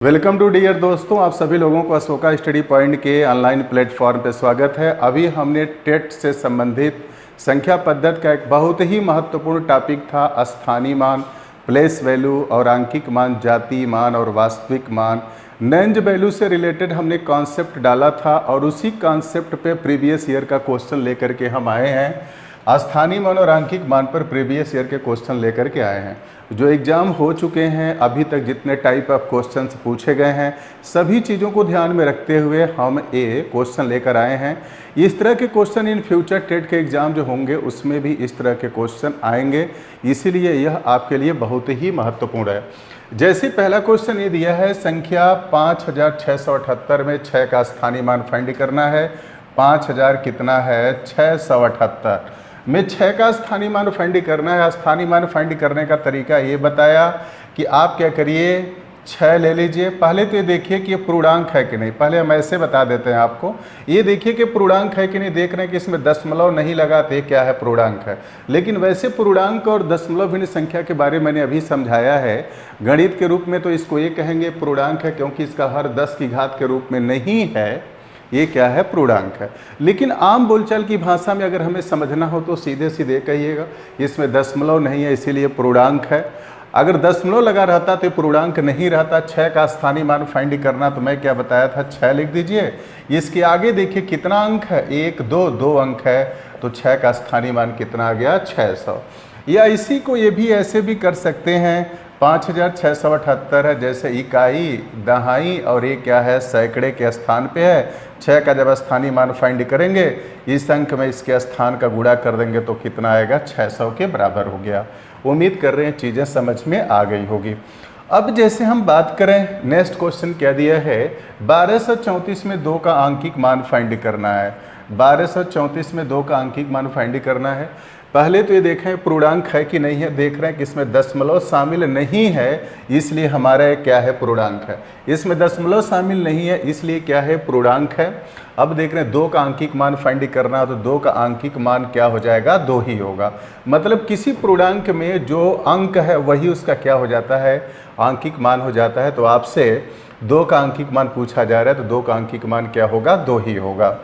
Welcome to dear दोस्तों, आप सभी लोगों को अशोका स्टडी पॉइंट के ऑनलाइन प्लेटफॉर्म पे स्वागत है। अभी हमने टेट से संबंधित संख्या पद्धति का एक बहुत ही महत्वपूर्ण टॉपिक था स्थानीय मान, प्लेस वैल्यू और आंकिक मान, जातीय मान और वास्तविक मान, रेंज वैल्यू से रिलेटेड हमने कॉन्सेप्ट डाला था और उसी कॉन्सेप्ट पे प्रीवियस ईयर का क्वेश्चन लेकर के हम आए हैं। स्थानीय मान और आंकिक मान पर प्रीवियस ईयर के क्वेश्चन लेकर के आए हैं। जो एग्ज़ाम हो चुके हैं, अभी तक जितने टाइप ऑफ क्वेश्चंस पूछे गए हैं, सभी चीज़ों को ध्यान में रखते हुए हम ये क्वेश्चन लेकर आए हैं। इस तरह के क्वेश्चन इन फ्यूचर टेट के एग्ज़ाम जो होंगे उसमें भी इस तरह के क्वेश्चन आएंगे, इसीलिए यह आपके लिए बहुत ही महत्वपूर्ण है। जैसे पहला क्वेश्चन ये दिया है, संख्या 5678 में 6 का स्थानीय मान फाइंड करना है। 5000 कितना है? 678 में 6 का स्थानीय मान फाइंड करना है। स्थानीय मान फाइंड करने का तरीका ये बताया कि आप क्या करिए, 6 ले लीजिए। पहले तो ये देखिए कि ये पूर्णांक है कि नहीं, पहले हम ऐसे बता देते हैं आपको। ये देखिए कि पूर्णांक है कि नहीं, देख रहे हैं कि इसमें दशमलव नहीं लगा तो ये क्या है? पूर्णांक है। लेकिन वैसे पूर्णांक और दशमलव भिन्न संख्या के बारे में मैंने अभी समझाया है। गणित के रूप में तो इसको ये कहेंगे पूर्णांक है, क्योंकि इसका हर 10 की घात के रूप में नहीं है, ये क्या है? पूर्णांक है। लेकिन आम बोलचाल की भाषा में अगर हमें समझना हो तो सीधे सीधे कहिएगा इसमें दशमलव नहीं है, इसीलिए पूर्णांक है। अगर दशमलव लगा रहता तो पूर्णांक नहीं रहता। 6 का स्थानीय मान फाइंड करना, तो मैं क्या बताया था? 6 लिख दीजिए। इसके आगे देखिए कितना अंक है? 1 2 अंक है, तो 6 का स्थानीय मान कितना आ गया? 600। या इसी को ये भी ऐसे भी कर सकते हैं, 5678 है, जैसे इकाई, दहाई और ये क्या है? सैकड़े के स्थान पे है। 6 का जब स्थानीय मान फाइंड करेंगे, इस अंक में इसके स्थान का गुणा कर देंगे तो कितना आएगा? 600 के बराबर हो गया। उम्मीद कर रहे हैं चीज़ें समझ में आ गई होगी। अब जैसे हम बात करें, नेक्स्ट क्वेश्चन क्या दिया है? 1234 में 2 का आंकिक मान फाइंड करना है। 1234 में 2 का आंकिक मान फाइंड करना है। पहले तो ये देखें पूर्णांक है कि नहीं है। देख रहे हैं कि इसमें दशमलव शामिल नहीं है, इसलिए हमारा ये क्या है? पूर्णांक है। इसमें दशमलव शामिल नहीं है, इसलिए क्या है? पूर्णांक है। अब देख रहे हैं 2 का आंकिक मान फाइंड करना है, तो 2 का आंकिक मान क्या हो जाएगा? 2 ही होगा। मतलब किसी पूर्णांक में जो अंक है वही उसका क्या हो जाता है? आंकिक मान हो जाता है। तो आपसे 2 का आंकिक मान पूछा जा रहा है, तो 2 का आंकिक मान क्या होगा? 2 ही होगा।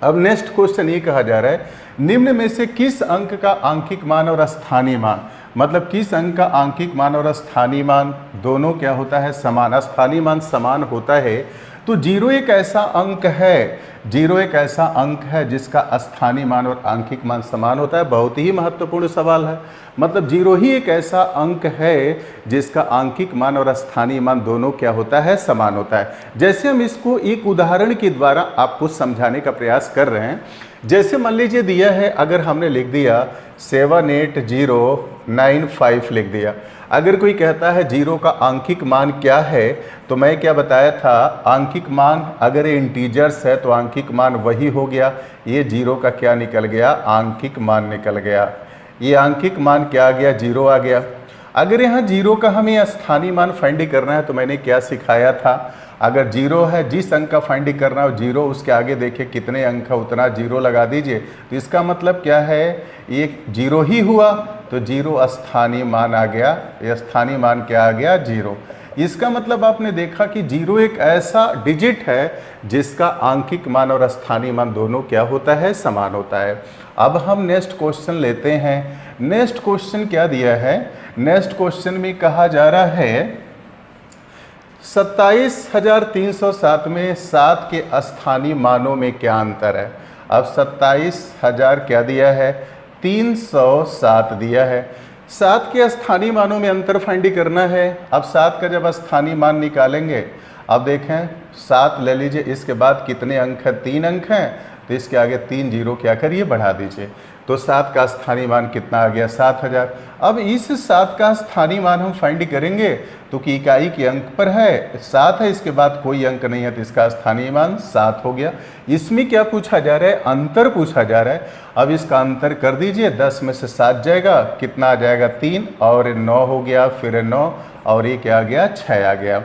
अब नेक्स्ट क्वेश्चन ये कहा जा रहा है, निम्न में से किस अंक का आंकिक मान और स्थानीय मान, मतलब किस अंक का आंकिक मान और स्थानीय मान दोनों क्या होता है? समान। स्थानीय मान समान होता है, तो 0 एक ऐसा अंक है, 0 एक ऐसा अंक है जिसका स्थानीय मान और आंकिक मान समान होता है। बहुत ही महत्वपूर्ण सवाल है। मतलब 0 ही एक ऐसा अंक है जिसका आंकिक मान और स्थानीय मान दोनों क्या होता है? समान होता है। जैसे हम इसको एक उदाहरण के द्वारा आपको समझाने का प्रयास कर रहे हैं। जैसे मान लीजिए दिया है, अगर हमने लिख दिया 78095 लिख दिया। अगर कोई कहता है 0 का आंकिक मान क्या है, तो मैं क्या बताया था? आंकिक मान अगर ये इंटीजर्स है तो आंकिक मान वही हो गया। ये 0 का क्या निकल गया? आंकिक मान निकल गया। ये आंकिक मान क्या आ गया? 0 आ गया। अगर यहाँ 0 का हमें स्थानीय मान फाइंड करना है, तो मैंने क्या सिखाया था? अगर 0 है, जिस अंक का फाइंड करना हो 0, उसके आगे देखिए कितने अंक है उतना 0 लगा दीजिए। तो इसका मतलब क्या है? ये 0 ही हुआ, तो 0 स्थानीय मान आ गया। ये स्थानीय मान क्या आ गया? 0। इसका मतलब आपने देखा कि 0 एक ऐसा डिजिट है जिसका आंकिक मान और स्थानीय मान दोनों क्या होता है? समान होता है। अब हम नेक्स्ट क्वेश्चन लेते हैं। नेक्स्ट क्वेश्चन क्या दिया है? नेक्स्ट क्वेश्चन में कहा जा रहा है 27307 में 7 के स्थानीय मानों में क्या अंतर है? अब 27000 क्या दिया है? 307 दिया है। 7 के स्थानीय मानों में अंतर फाइंड करना है। अब 7 का जब स्थानीय मान निकालेंगे, अब देखें 7 ले लीजिए, इसके बाद कितने अंक हैं? 3 अंक हैं, तो इसके आगे 3 जीरो क्या करिए? बढ़ा दीजिए। तो 7 का स्थानीय मान कितना आ गया? 7000। अब इस 7 का स्थानीय मान हम फाइंड करेंगे, तो कि इकाई के अंक पर है 7 है, इसके बाद कोई अंक नहीं है, तो इसका स्थानीय मान 7 हो गया। इसमें क्या पूछा जा रहा है? अंतर पूछा जा रहा है। अब इसका अंतर कर दीजिए, 10 में से 7 जाएगा, कितना आ जाएगा? 3 और 9 हो गया, फिर 9 और ये क्या आ गया? 6 आ गया।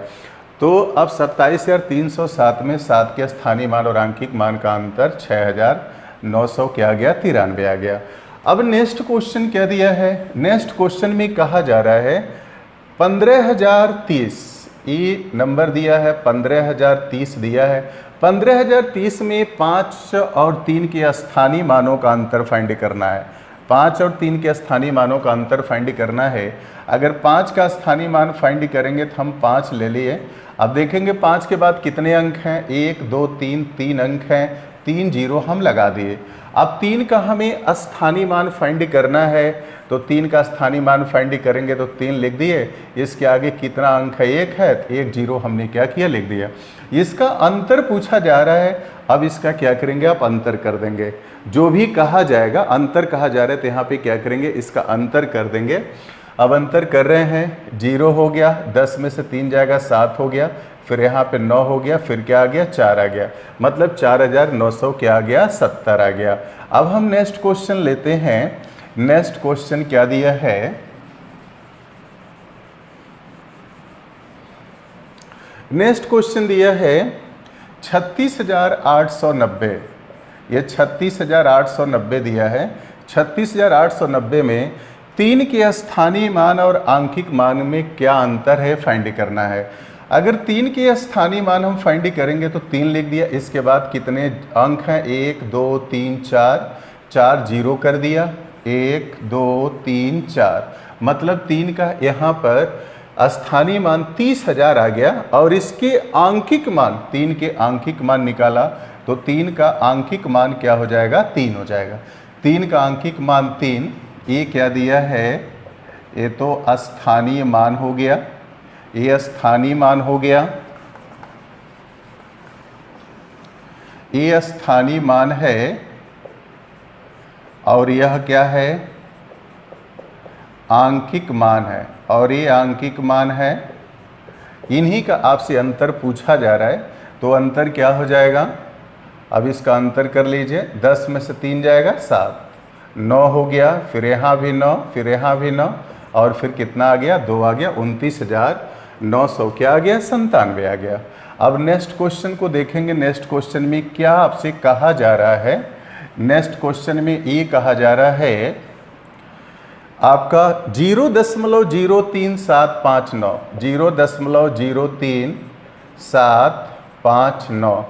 तो अब 27307 में 7 के स्थानीय मान और आंकिक मान का अंतर 6900 क्या आ गया? 93 आ गया। अब नेक्स्ट क्वेश्चन क्या दिया है? नेक्स्ट क्वेश्चन में कहा जा रहा है 15030 ये नंबर दिया है 15,030 दिया है। 15,030 में 5 और 3 के स्थानीय मानों का अंतर फाइंड करना है। 5 और 3 के स्थानीय मानों का अंतर फाइंड करना है। अगर 5 का स्थानीय मान फाइंड करेंगे तो हम 5 ले लिए। अब देखेंगे 5 के बाद कितने अंक हैं, 1 2 3, 3 अंक हैं, 3 जीरो हम लगा दिए। अब 3 का हमें स्थानीय मान फाइंड करना है, तो 3 का स्थानीय मान फाइंड करेंगे तो 3 लिख दिए। इसके आगे कितना अंक है, 1 है, 1 जीरो हमने क्या किया, लिख दिया। इसका अंतर पूछा जा रहा है। अब इसका क्या करेंगे, आप अंतर कर देंगे। जो भी कहा जाएगा, अंतर कहा जा रहा है तो यहाँ पे क्या करेंगे, इसका अंतर कर देंगे। अब अंतर कर रहे हैं, 0 हो गया, 10 में से 3 जाएगा, 7 हो गया, फिर यहाँ पे 9 हो गया, फिर क्या आ गया, 4 आ गया, मतलब 4,900 क्या आ गया, 70 आ गया। अब हम नेक्स्ट क्वेश्चन लेते हैं। नेक्स्ट क्वेश्चन क्या दिया है, नेक्स्ट क्वेश्चन दिया है 36,890। ये 36,890 दिया है। 36,890 में 3 के स्थानीय मान और आंकिक मान में क्या अंतर है, फाइंड करना है। अगर 3 के स्थानीय मान हम फाइंड करेंगे तो 3 लिख दिया। इसके बाद कितने अंक हैं, 1 2 3 4, 4 जीरो कर दिया, 1 2 3 4, मतलब 3 का यहाँ पर स्थानीय मान 30,000 आ गया। और इसके आंकिक मान, 3 के आंकिक मान निकाला तो 3 का आंकिक मान क्या हो जाएगा, 3 हो जाएगा। 3 का आंकिक मान 3, ये क्या दिया है, ये तो स्थानीय मान हो गया, ये स्थानीय मान हो गया, ये स्थानीय मान है, और यह क्या है, आंकिक मान है, और ये आंकिक मान है। इन्हीं का आपसे अंतर पूछा जा रहा है, तो अंतर क्या हो जाएगा, अब इसका अंतर कर लीजिए। 10 में से 3 जाएगा, 7, 9 हो गया, फिर यहाँ भी 9, फिर यहाँ भी 9, और फिर कितना आ गया, 2 आ गया, 29,900 क्या आ गया, 97 आ गया। अब नेक्स्ट क्वेश्चन को देखेंगे। नेक्स्ट क्वेश्चन में क्या आपसे कहा जा रहा है, नेक्स्ट क्वेश्चन में ये कहा जा रहा है आपका 0.03759, 0.03759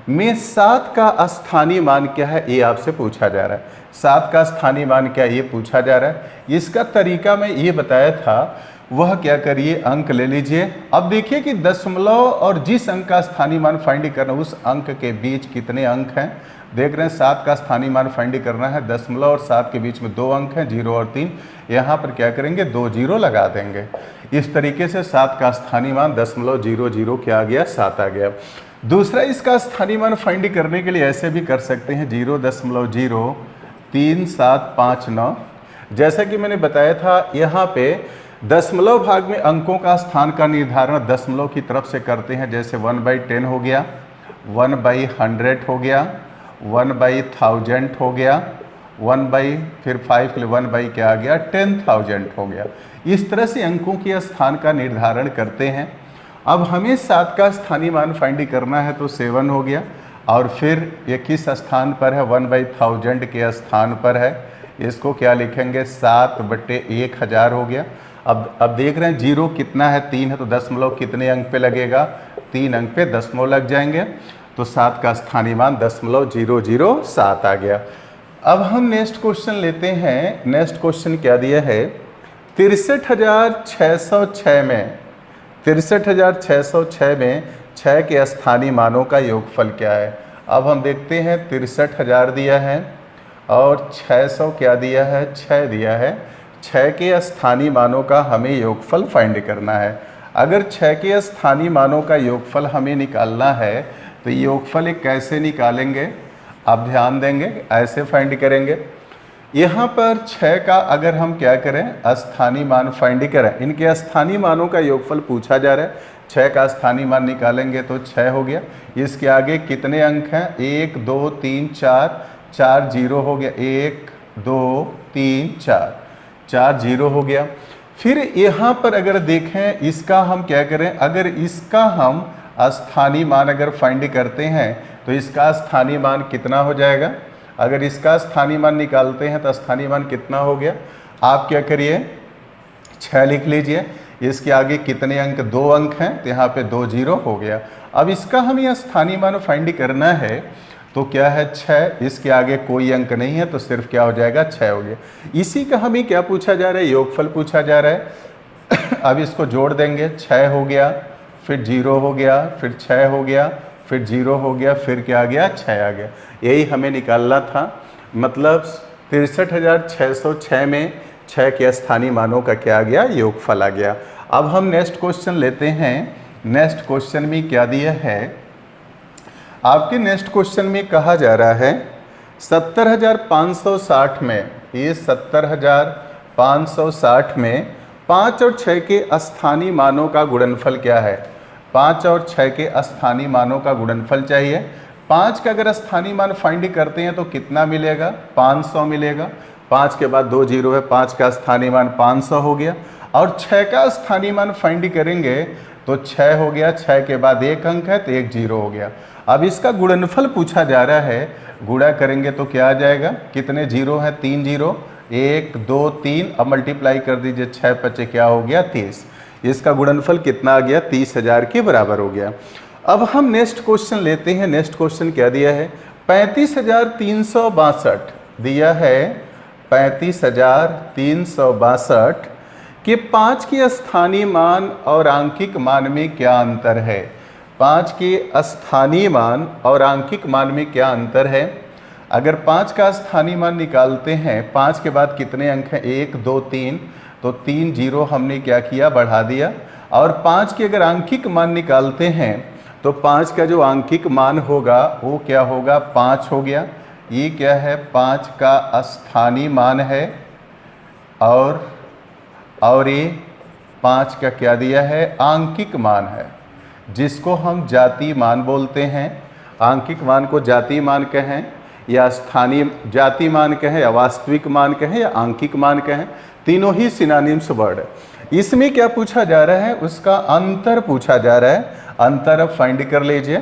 में 7 का स्थानीय मान क्या है, ये आपसे पूछा जा रहा है। 7 का स्थानीय मान क्या है, ये पूछा जा रहा है। इसका तरीका मैं ये बताया था, वह क्या करिए, अंक ले लीजिए। अब देखिए कि दशमलव और जिस अंक का स्थानीय मान फाइंड करना, उस अंक के बीच कितने अंक हैं। देख रहे हैं 7 का स्थानीय मान फाइंड करना है, दशमलव और 7 के बीच में 2 अंक हैं, 0 और 3। यहाँ पर क्या करेंगे, 2 जीरो लगा देंगे। इस तरीके से 7 का स्थानीय मान 0.00 क्या आ गया, 7 आ गया। दूसरा, इसका स्थानीय मान फाइंड करने के लिए ऐसे भी कर सकते हैं, 0.03759। जैसा कि मैंने बताया था, यहाँ पे दशमलव भाग में अंकों का स्थान का निर्धारण दशमलव की तरफ से करते हैं। जैसे 1/10 हो गया, 1/100 हो गया, 1/1000 हो गया, 1/ फिर 5 के लिए 1/ क्या आ गया, 10,000 हो गया। इस तरह से अंकों के स्थान का निर्धारण करते हैं। अब हमें 7 का स्थानीय मान फाइंड करना है, तो 7 हो गया, और फिर ये किस स्थान पर है, 1/1000 के स्थान पर है। इसको क्या लिखेंगे, 7/1000 हो गया। अब देख रहे हैं 0 कितना है, 3 है, तो दशमलव कितने अंक पे लगेगा, 3 अंक पे दशमलव लग जाएंगे, तो 7 का स्थानीय मान 0.007 आ गया। अब हम नेक्स्ट क्वेश्चन लेते हैं। नेक्स्ट क्वेश्चन क्या दिया है, 63,606 में 63,606 में 6 के स्थानीय मानों का योगफल क्या है। अब हम देखते हैं, 63,000 दिया है और 600 क्या दिया है, 6 दिया है। 6 के स्थानीय मानों का हमें योगफल फाइंड करना है। अगर 6 के स्थानीय मानों का योगफल हमें निकालना है, तो योगफल कैसे निकालेंगे, आप ध्यान देंगे, ऐसे फाइंड करेंगे। यहाँ पर 6 का अगर हम क्या करें, स्थानीय मान फाइंड करें, इनके स्थानीय मानों का योगफल पूछा जा रहा है। 6 का स्थानीय मान निकालेंगे तो 6 हो गया। इसके आगे कितने अंक हैं, 1 2 3 4, 4 जीरो हो गया, 1 2 3 4, 4 जीरो हो गया। फिर यहाँ पर अगर देखें, इसका हम क्या करें, अगर इसका हम स्थानीय मान अगर फाइंड करते हैं तो इसका स्थानीय मान कितना हो जाएगा। अगर इसका स्थानीय मान निकालते हैं तो स्थानीय मान कितना हो गया, आप क्या करिए, 6 लिख लीजिए। इसके आगे कितने अंक, 2 अंक हैं, तो यहाँ पे 2 जीरो हो गया। अब इसका हमें स्थानीय मान फाइंड करना है, तो क्या है 6, इसके आगे कोई अंक नहीं है तो सिर्फ क्या हो जाएगा 6 हो गया। इसी का हमें क्या पूछा जा रहा है, योगफल पूछा जा रहा है। अब इसको जोड़ देंगे, 6 हो गया, फिर 0 हो गया, फिर 6 हो गया, फिर 0 हो गया, फिर क्या आ गया 6 आ गया। यही हमें निकालना था, मतलब 63,606 में 6 के स्थानीय मानों का क्या आ गया, योगफल आ गया। अब हम नेक्स्ट क्वेश्चन लेते हैं। नेक्स्ट क्वेश्चन में क्या दिया है आपके, नेक्स्ट क्वेश्चन में कहा जा रहा है 70,560 में, ये 70,560 में 5 और 6 के स्थानीय मानों का गुणनफल क्या है। 5 और 6 के स्थानीय मानों का गुणनफल चाहिए। 5 का अगर स्थानीय मान फाइंड करते हैं तो कितना मिलेगा, 500 मिलेगा। 5 के बाद 2 जीरो है, 5 का स्थानीय मान 500 हो गया। और 6 का स्थानीय मान फाइंड करेंगे तो 6 हो गया, 6 के बाद 1 अंक है तो 1 जीरो हो गया। अब इसका गुणनफल पूछा जा रहा है, गुणा करेंगे तो क्या आ जाएगा, कितने जीरो हैं, 3 जीरो, 1 2 3, अब मल्टीप्लाई कर दीजिए, 6 पचे क्या हो गया 30। इसका गुणनफल कितना आ गया, 30,000 के बराबर हो गया। अब हम नेक्स्ट क्वेश्चन लेते हैं। नेक्स्ट क्वेश्चन क्या दिया है, 35,362 दिया है। 35,362 के 5 के स्थानीय मान और आंकिक मान में क्या अंतर है। 5 के स्थानीय मान और आंकिक मान में क्या अंतर है। अगर 5 का स्थानीय मान निकालते हैं, 5 के बाद कितने अंक हैं, 1 2 3, तो 3 जीरो हमने क्या किया, बढ़ा दिया। और 5 के अगर आंकिक मान निकालते हैं तो 5 का जो आंकिक मान होगा वो क्या होगा, 5 हो गया। ये क्या है, 5 का स्थानीय मान है। और ये 5 का क्या दिया है, आंकिक मान है, जिसको हम जातीय मान बोलते हैं। आंकिक मान को जातीय मान कहें या स्थानीय जातीय मान कहें या वास्तविक मान कहें या आंकिक मान कहें, तीनों ही सिनोनिम्स वर्ड है। इसमें क्या पूछा जा रहा है, उसका अंतर पूछा जा रहा है। अंतर अब फाइंड कर लीजिए।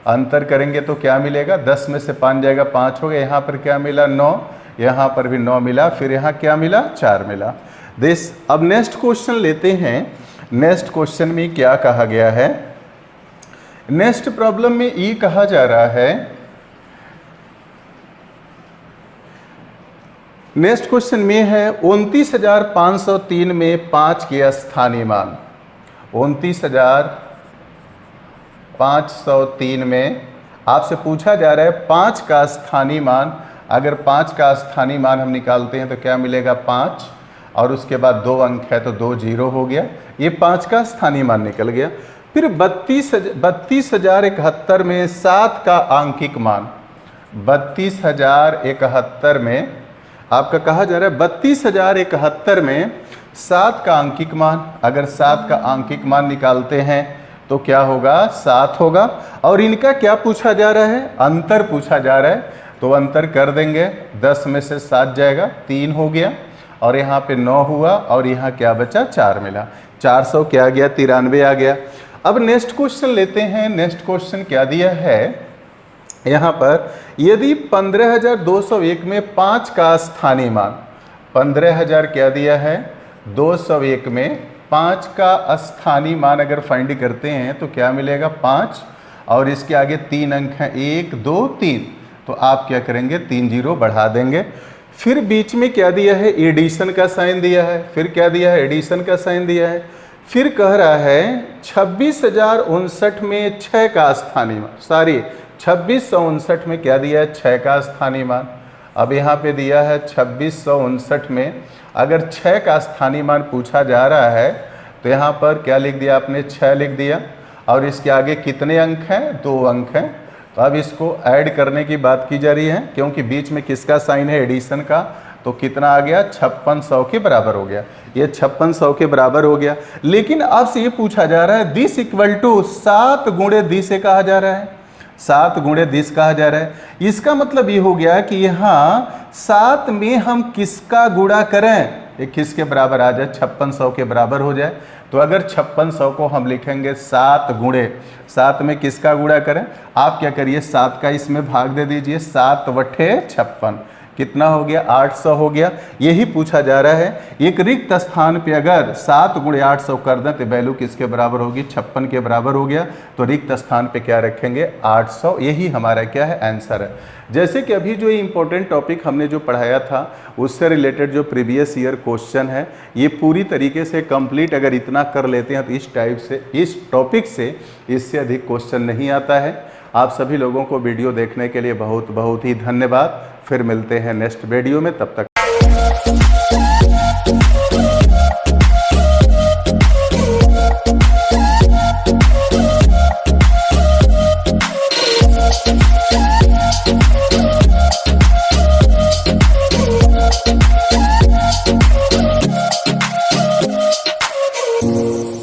अंतर करेंगे तो क्या मिलेगा, 10 में से 5 जाएगा, 5 हो गया। यहाँ पर क्या मिला, 9, यहाँ पर भी 9 मिला, फिर यहाँ क्या मिला, 4 मिला। अब नेक्स्ट क्वेश्चन लेते हैं। नेक्स्ट क्वेश्चन में क्या कहा गया है, नेक्स्ट प्रॉब्लम में ये कहा जा रहा है, नेक्स्ट क्वेश्चन में है 29,503 में 5 के स्थानीय मान। 29,503 में आपसे पूछा जा रहा है 5 का स्थानीय मान। अगर 5 का स्थानीय मान हम निकालते हैं तो क्या मिलेगा, 5, और उसके बाद 2 अंक है तो 2 जीरो हो गया। ये 5 का स्थानीय मान निकल गया। फिर 32,071 में 7 का आंकिक मान। 32,071 में आपका कहा जा रहा है 32,071 में 7 का आंकिक मान। अगर 7 का आंकिक मान निकालते हैं तो क्या होगा, 7 होगा। और इनका क्या पूछा जा रहा है, अंतर पूछा जा रहा है। तो अंतर कर देंगे, 10 में से 7 जाएगा, 3 हो गया, और यहाँ पे 9 हुआ, और यहाँ क्या बचा, 4 मिला। 400 क्या गया, 93 आ गया। अब नेक्स्ट क्वेश्चन लेते हैं। नेक्स्ट क्वेश्चन क्या दिया है यहाँ पर, यदि 15,201 में 5 का स्थानीय मान, 15,000 क्या दिया है, 201 में 5 का स्थानीय मान अगर फाइंड करते हैं तो क्या मिलेगा, 5, और इसके आगे 3 अंक हैं, 1 2 3, तो आप क्या करेंगे, 3 जीरो बढ़ा देंगे। फिर बीच में क्या दिया है, एडिशन का साइन दिया है। फिर क्या दिया है, एडिशन का साइन दिया है। फिर कह रहा है 26,059 में 6 का स्थानीय मान, 2659 में क्या दिया है, 6 का स्थानीय मान। अब यहाँ पे दिया है 2659 में अगर 6 का स्थानीय मान पूछा जा रहा है तो यहाँ पर क्या लिख दिया आपने, 6 लिख दिया, और इसके आगे कितने अंक हैं, 2 अंक हैं। तो अब इसको ऐड करने की बात की जा रही है, क्योंकि बीच में किसका साइन है, एडिशन का, तो कितना आ गया, 5600 के बराबर हो गया। ये 5600 के बराबर हो गया। लेकिन अब से ये पूछा जा रहा है दिस इक्वल टू 7 गुणे दिस से कहा जा रहा है, 7 गुणे दिस कहा जा रहा है। इसका मतलब ये हो गया कि यहाँ 7 में हम किसका गुणा करें, ये किसके बराबर आ जाए, 5600 के बराबर हो जाए। तो अगर 5600 को हम लिखेंगे 7 गुणे, 7 में किसका गुणा करें, आप क्या करिए, 7 का इसमें भाग दे दीजिए, 7 बटे 56, कितना हो गया, 800 हो गया। यही पूछा जा रहा है। एक रिक्त स्थान पे अगर 7 × 800 कर दें तो वैल्यू किसके बराबर होगी, 56 के बराबर हो गया। तो रिक्त स्थान पे क्या रखेंगे, 800। यही हमारा क्या है, आंसर है। जैसे कि अभी जो इम्पोर्टेंट टॉपिक हमने जो पढ़ाया था उससे रिलेटेड जो प्रीवियस ईयर क्वेश्चन है, ये पूरी तरीके से कंप्लीट अगर इतना कर लेते हैं तो इस टाइप से, इस टॉपिक से इससे अधिक क्वेश्चन नहीं आता है। आप सभी लोगों को वीडियो देखने के लिए बहुत बहुत ही धन्यवाद। फिर मिलते हैं नेक्स्ट वीडियो में, तब तक